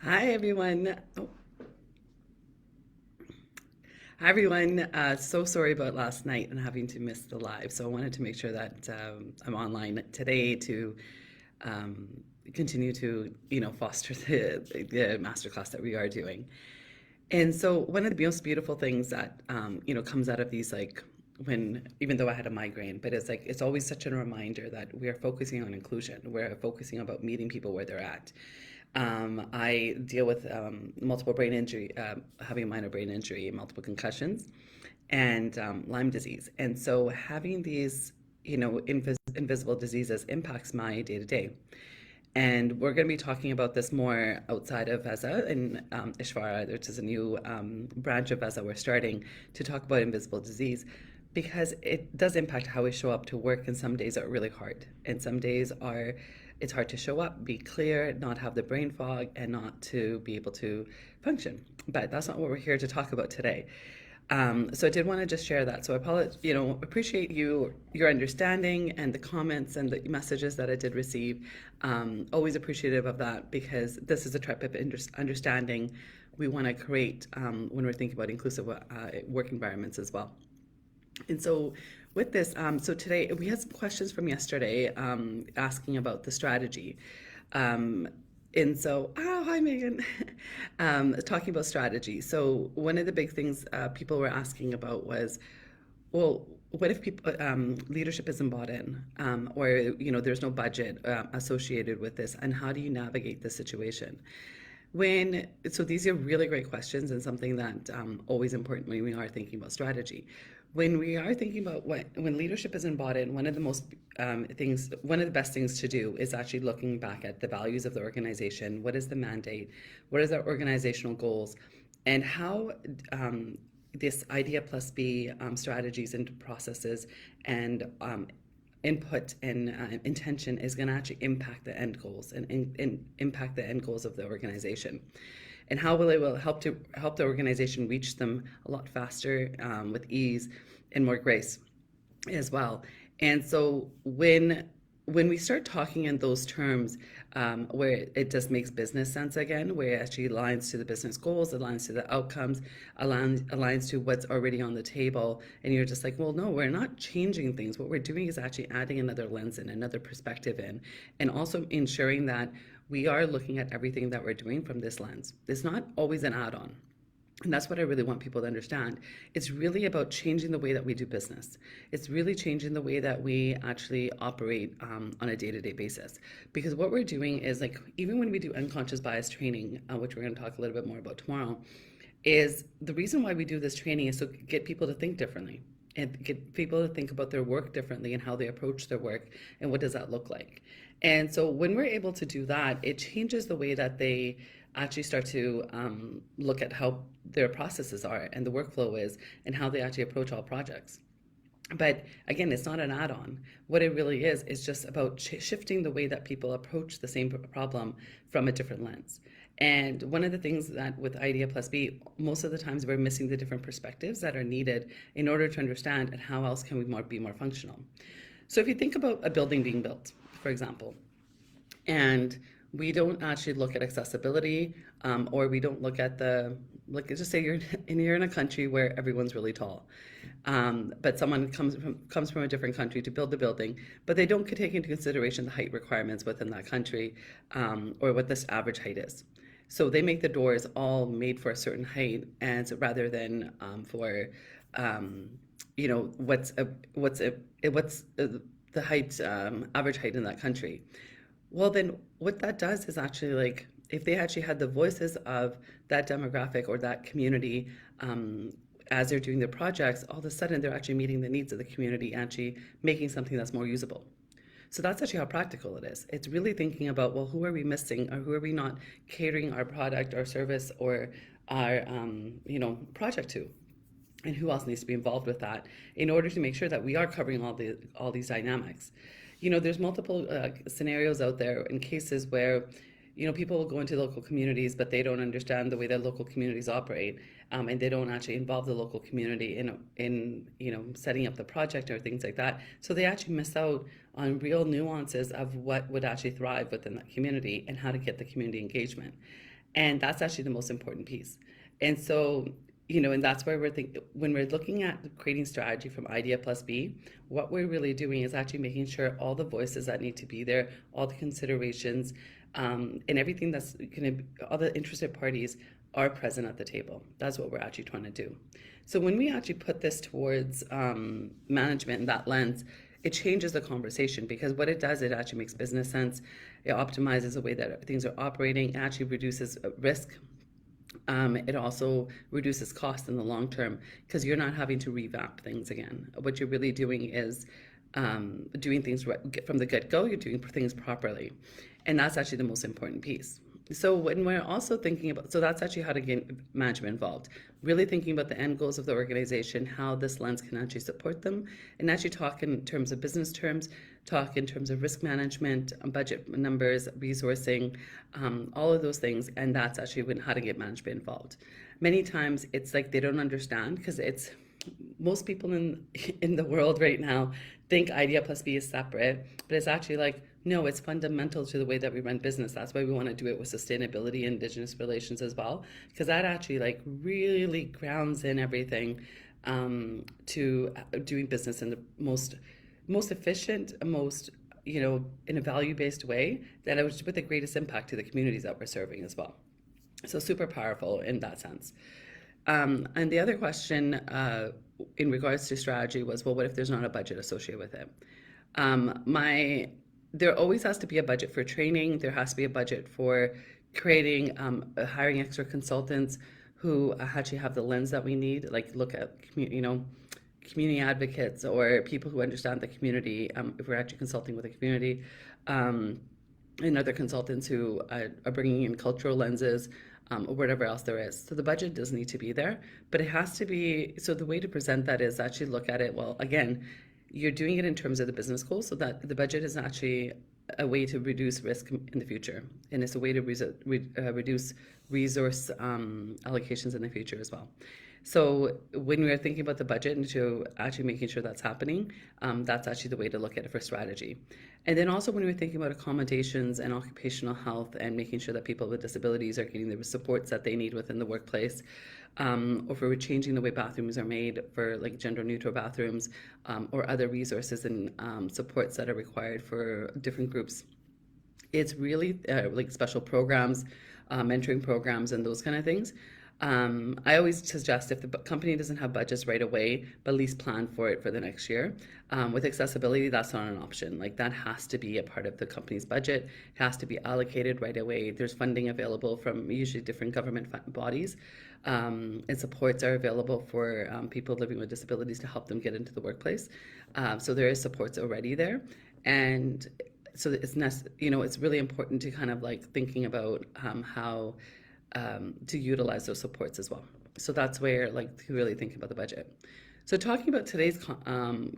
Hi everyone. Hi everyone. So sorry about last night and having to miss the live. So I wanted to make sure that I'm online today to um, continue to foster the masterclass that we are doing. And so one of the most beautiful things that comes out of these when even though I had a migraine, but it's always such a reminder that we are focusing on inclusion. We're focusing about meeting people where they're at. I deal with multiple brain injury, having a minor brain injury, multiple concussions, and Lyme disease. And so having these, invisible diseases impacts my day to day. And we're going to be talking about this more outside of Veza and Ishvara, which is a new branch of Veza we're starting to talk about invisible disease because it does impact how we show up to work. And some days are really hard. And some days are, it's hard to show up, be clear, not have the brain fog, and not to be able to function. But that's not what we're here to talk about today. So I did want to just share that. So I appreciate your understanding and the comments and the messages that I did receive. Always appreciative of that because this is a type of understanding we want to create when we're thinking about inclusive work environments as well. And so with this, so today we had some questions from yesterday asking about the strategy. Um, and so, hi Megan, talking about strategy. So one of the big things people were asking about was, well, what if people leadership isn't bought in, or there's no budget associated with this, and how do you navigate the situation? So these are really great questions and something that always important when we are thinking about strategy. When we are thinking about when leadership isn't bought in, one of the best things to do is actually looking back at the values of the organization. What is the mandate? What is our organizational goals? And how this IDEA+B strategies and processes and input and intention is going to actually impact the end goals and impact the end goals of the organization, and how will it will help the organization reach them a lot faster with ease and more grace as well. And so when we start talking in those terms, where it just makes business sense again, where it actually aligns to the business goals, aligns to the outcomes, aligns to what's already on the table, and you're just like, well, no, we're not changing things. What we're doing is actually adding another lens in, another perspective in, and also ensuring that we are looking at everything that we're doing from this lens. It's not always an add-on. And that's what I really want people to understand. It's really about changing the way that we do business. It's really changing the way that we actually operate on a day-to-day basis. Because what we're doing is even when we do unconscious bias training, which we're going to talk a little bit more about tomorrow, is the reason why we do this training is to get people to think differently and get people to think about their work differently and how they approach their work and what does that look like. And so when we're able to do that, it changes the way that they actually start to look at how their processes are and the workflow is and how they actually approach all projects. But again, it's not an add-on. What it really is just about shifting the way that people approach the same problem from a different lens. And one of the things that with IDEA+B, most of the times we're missing the different perspectives that are needed in order to understand and how else can we be more functional. So if you think about a building being built, for example, and we don't actually look at accessibility, or we don't look at like just say you're in a country where everyone's really tall, but someone comes from a different country to build the building, but they don't take into consideration the height requirements within that country, or what this average height is. So they make the doors all made for a certain height, and so rather than for what's the height, average height in that country. Well, then what that does is actually if they actually had the voices of that demographic or that community, as they're doing their projects, all of a sudden they're actually meeting the needs of the community, actually making something that's more usable. So that's actually how practical it is. It's really thinking about, well, who are we missing, or who are we not catering our product, our service, or our project to? And who else needs to be involved with that in order to make sure that we are covering all these dynamics. There's multiple scenarios out there in cases where people will go into local communities, but they don't understand the way that local communities operate, and they don't actually involve the local community in setting up the project or things like that. So they actually miss out on real nuances of what would actually thrive within that community and how to get the community engagement. And that's actually the most important piece. And so, you know, and that's where we're thinking when we're looking at creating strategy from IDEA+B, what we're really doing is actually making sure all the voices that need to be there, all the considerations, and everything that's going to, all the interested parties are present at the table. That's what we're actually trying to do. So when we actually put this towards management in that lens, it changes the conversation because what it does, it actually makes business sense. It optimizes the way that things are operating. It actually reduces risk. It also reduces cost in the long term because you're not having to revamp things again. What you're really doing is doing things from the get-go. You're doing things properly, and that's actually the most important piece. So when we're also thinking about, so that's actually how to get management involved, really thinking about the end goals of the organization, how this lens can actually support them, and actually talk in terms of business terms, talk in terms of risk management, budget numbers, resourcing, all of those things, and that's actually when how to get management involved. Many times it's like they don't understand because it's most people in the world right now think IDEA+B is separate, but it's actually like no, it's fundamental to the way that we run business. That's why we want to do it with sustainability and Indigenous relations as well, because that actually like really grounds in everything to doing business in the most efficient, most in a value-based way that it was with the greatest impact to the communities that we're serving as well. So super powerful in that sense. And the other question in regards to strategy was, well, what if there's not a budget associated with it? There always has to be a budget for training. There has to be a budget for creating, hiring extra consultants who actually have the lens that we need, like look at, community advocates or people who understand the community, if we're actually consulting with the community, and other consultants who are bringing in cultural lenses, or whatever else there is. So the budget does need to be there, but it has to be, so the way to present that is actually look at it, well, again, you're doing it in terms of the business goals so that the budget is actually a way to reduce risk in the future. And it's a way to reduce resource allocations in the future as well. So when we're thinking about the budget and to actually making sure that's happening, that's actually the way to look at it for strategy. And then also when we're thinking about accommodations and occupational health and making sure that people with disabilities are getting the supports that they need within the workplace, or if we're changing the way bathrooms are made for like gender neutral bathrooms, or other resources and supports that are required for different groups. It's really like special programs, mentoring programs and those kind of things. I always suggest if the company doesn't have budgets right away, but at least plan for it for the next year. With accessibility, that's not an option. Like that has to be a part of the company's budget. It has to be allocated right away. There's funding available from usually different government bodies, and supports are available for people living with disabilities to help them get into the workplace. So there is supports already there, and so it's really important to kind of like thinking about how to utilize those supports as well. So that's where like to really think about the budget. So talking about today's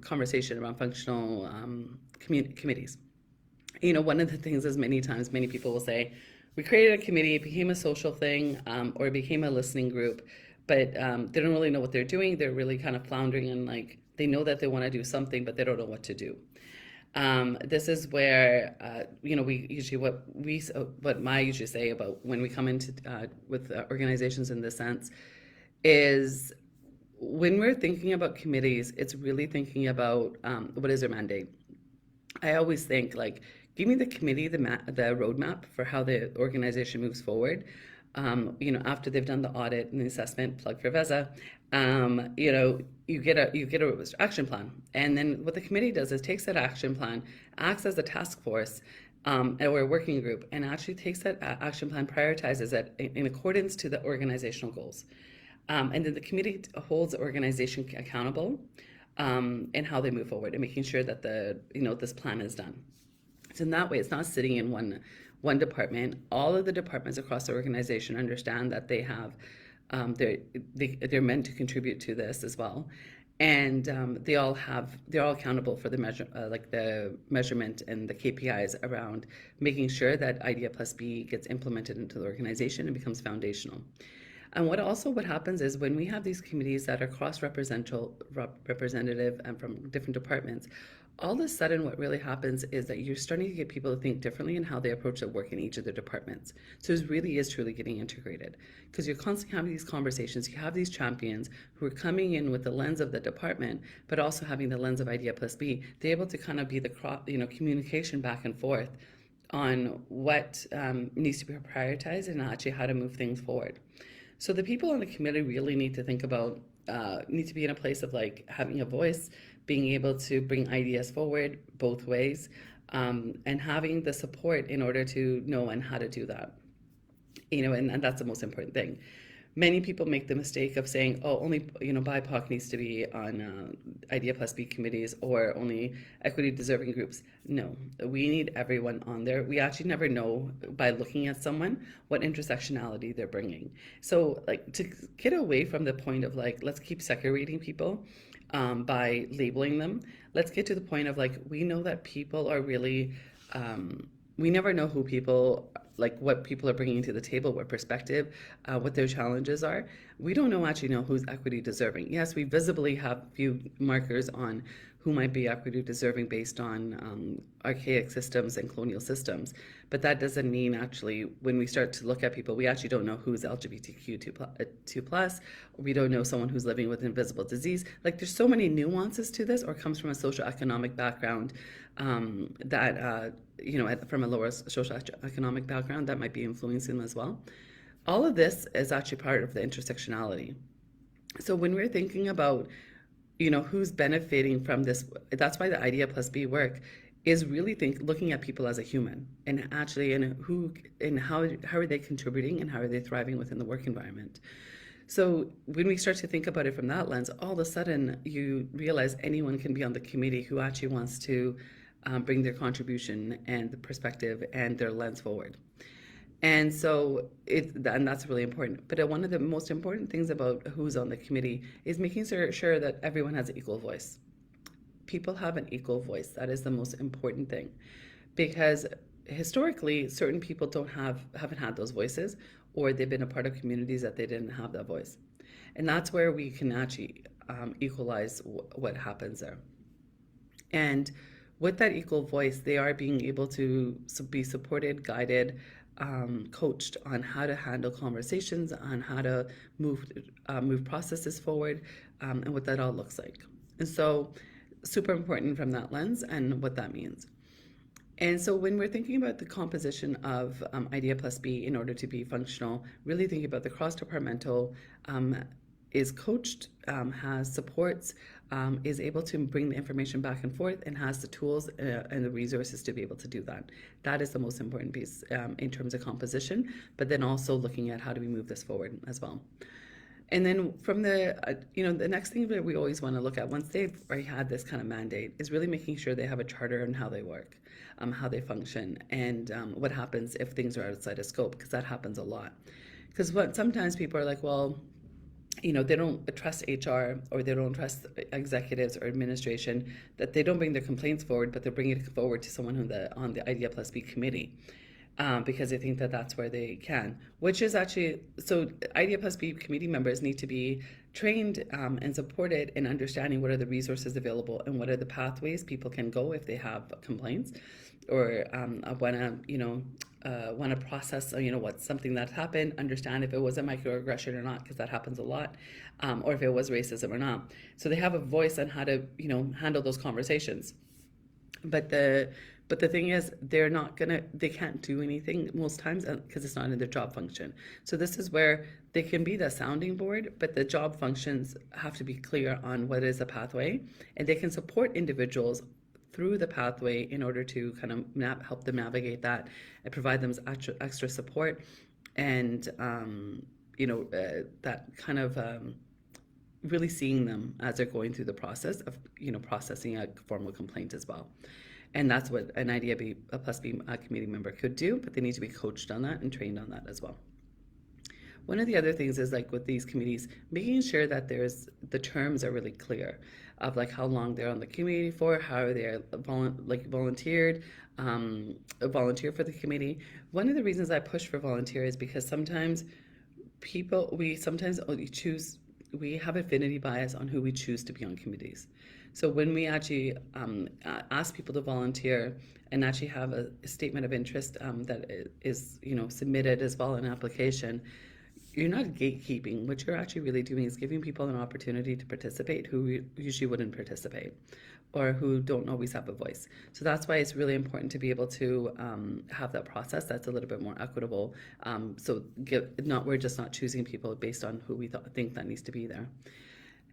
conversation around functional committees, one of the things is many times many people will say, we created a committee, it became a social thing, or it became a listening group, but they don't really know what they're doing. They're really kind of floundering and like they know that they want to do something, but they don't know what to do. This is where we usually what I usually say about when we come into with organizations in this sense is when we're thinking about committees, it's really thinking about what is their mandate. I always think like give me the committee the roadmap for how the organization moves forward. After they've done the audit and the assessment, plug for Veza, you get a action plan, and then what the committee does is takes that action plan, acts as a task force, or a working group, and actually takes that action plan, prioritizes it in accordance to the organizational goals, and then the committee holds the organization accountable, in how they move forward and making sure that this plan is done. So in that way, it's not sitting in one department. All of the departments across the organization understand that they have they're meant to contribute to this as well, and they're all accountable for the measurement and the KPIs around making sure that IDEA+B gets implemented into the organization and becomes foundational. And what happens is when we have these committees that are cross-representative and from different departments, all of a sudden what really happens is that you're starting to get people to think differently in how they approach their work in each of their departments. So it really is truly getting integrated because you're constantly having these conversations. You have these champions who are coming in with the lens of the department, but also having the lens of IDEA+B. They're able to kind of be the communication back and forth on what needs to be prioritized and actually how to move things forward. So the people on the committee really need to think about, need to be in a place of like having a voice, being able to bring ideas forward both ways, and having the support in order to know and how to do that. And that's the most important thing. Many people make the mistake of saying, oh, only BIPOC needs to be on IDEA+B committees or only equity deserving groups. No, we need everyone on there. We actually never know by looking at someone what intersectionality they're bringing. So like to get away from the point of like, let's keep segregating people by labeling them. Let's get to the point of like, we know that people are really, we never know who people, like what people are bringing to the table, what perspective, what their challenges are. We don't actually know who's equity deserving. Yes, we visibly have few markers on who might be equity deserving based on archaic systems and colonial systems. But that doesn't mean actually when we start to look at people, we actually don't know who's LGBTQ2 plus, or we don't know someone who's living with invisible disease. Like there's so many nuances to this, or comes from a socioeconomic background that, from a lower socioeconomic background that might be influencing them as well. All of this is actually part of the intersectionality. So when we're thinking about who's benefiting from this, that's why the IDEA+B work is really looking at people as a human and actually how are they contributing and how are they thriving within the work environment. So when we start to think about it from that lens, all of a sudden you realize anyone can be on the committee who actually wants to bring their contribution and the perspective and their lens forward. And so and that's really important. But one of the most important things about who's on the committee is making sure that everyone has an equal voice. People have an equal voice. That is the most important thing. Because historically, certain people haven't had those voices, or they've been a part of communities that they didn't have that voice. And that's where we can actually equalize what happens there. And with that equal voice, they are being able to be supported, guided, coached on how to handle conversations, on how to move processes forward, and what that all looks like. And so super important from that lens and what that means. And so when we're thinking about the composition of IDEA+B in order to be functional, really thinking about the cross-departmental, is coached, has supports, is able to bring the information back and forth, and has the tools and the resources to be able to do that. That is the most important piece in terms of composition, but then also looking at how do we move this forward as well. And then from the next thing that we always want to look at once they've already had this kind of mandate is really making sure they have a charter on how they work, how they function, and what happens if things are outside of scope, because that happens a lot. Because sometimes people are like, well, they don't trust HR or they don't trust executives or administration, that they don't bring their complaints forward, but they're bringing it forward to someone on the IDEA+B committee. Because they think that that's where they can, which is actually, so IDEA+B committee members need to be trained and supported in understanding what are the resources available and what are the pathways people can go if they have complaints or want to process, what's something that happened, understand if it was a microaggression or not, because that happens a lot, or if it was racism or not. So they have a voice on how to, handle those conversations. But the thing is, they can't do anything most times because it's not in their job function. So this is where they can be the sounding board, but the job functions have to be clear on what is the pathway, and they can support individuals through the pathway in order to kind of help them navigate that and provide them extra support and, that kind of really seeing them as they're going through the process of, processing a formal complaint as well. And that's what an IDEA+B committee member could do, but they need to be coached on that and trained on that as well. One of the other things is like with these committees, making sure that the terms are really clear of like how long they're on the committee for, how they're volunteer for the committee. One of the reasons I push for volunteer is because sometimes we only choose we have affinity bias on who we choose to be on committees. So when we actually ask people to volunteer and actually have a statement of interest that is, submitted as well in an application, you're not gatekeeping. What you're actually really doing is giving people an opportunity to participate who usually wouldn't participate or who don't always have a voice. So that's why it's really important to be able to have that process that's a little bit more equitable. We're just not choosing people based on who we think that needs to be there.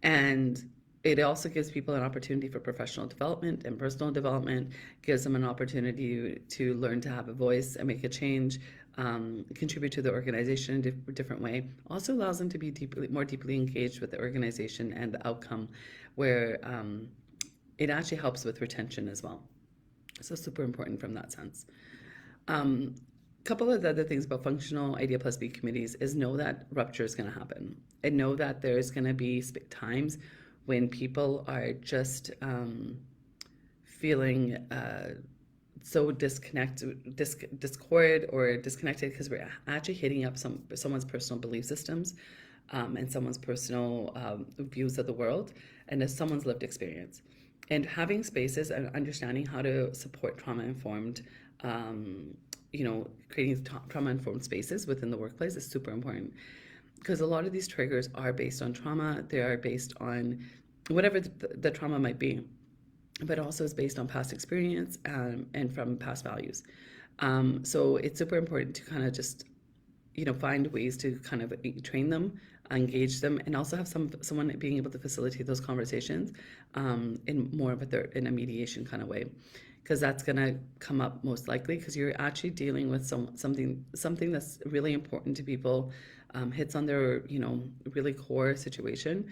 And it also gives people an opportunity for professional development and personal development, gives them an opportunity to learn to have a voice and make a change, contribute to the organization in a different way. Also allows them to be more deeply engaged with the organization and the outcome, where it actually helps with retention as well. So super important from that sense. Couple of the other things about functional IDEA+B committees is know that rupture is going to happen, and know that there's going to be times when people are just feeling so discord or disconnected because we're actually hitting up someone's personal belief systems and someone's personal views of the world and someone's lived experience. And having spaces and understanding how to support trauma-informed, creating trauma-informed spaces within the workplace is super important. Because a lot of these triggers are based on trauma. They are based on whatever the trauma might be, but also is based on past experience and from past values. So it's super important to kind of just, find ways to kind of train them, engage them, and also have someone being able to facilitate those conversations in more of in a mediation kind of way. Because that's going to come up most likely because you're actually dealing with something that's really important to people, hits on their really core situation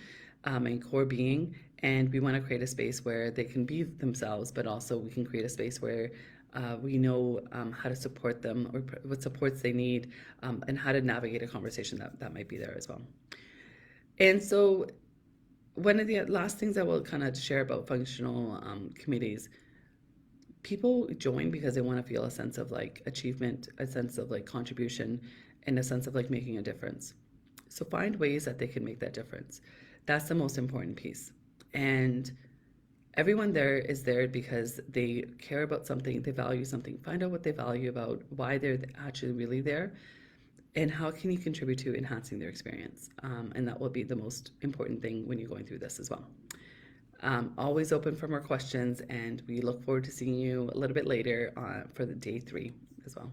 and core being, and we want to create a space where they can be themselves, but also we can create a space where we know how to support them or what supports they need, and how to navigate a conversation that might be there as well. And so one of the last things I will kind of share about functional committees, people join because they want to feel a sense of like achievement, a sense of like contribution, and a sense of like making a difference. So find ways that they can make that difference. That's the most important piece. And everyone there is there because they care about something, they value something. Find out what they value about, why they're actually really there, and how can you contribute to enhancing their experience. And that will be the most important thing when you're going through this as well. Always open for more questions, and we look forward to seeing you a little bit later for the day 3 as well.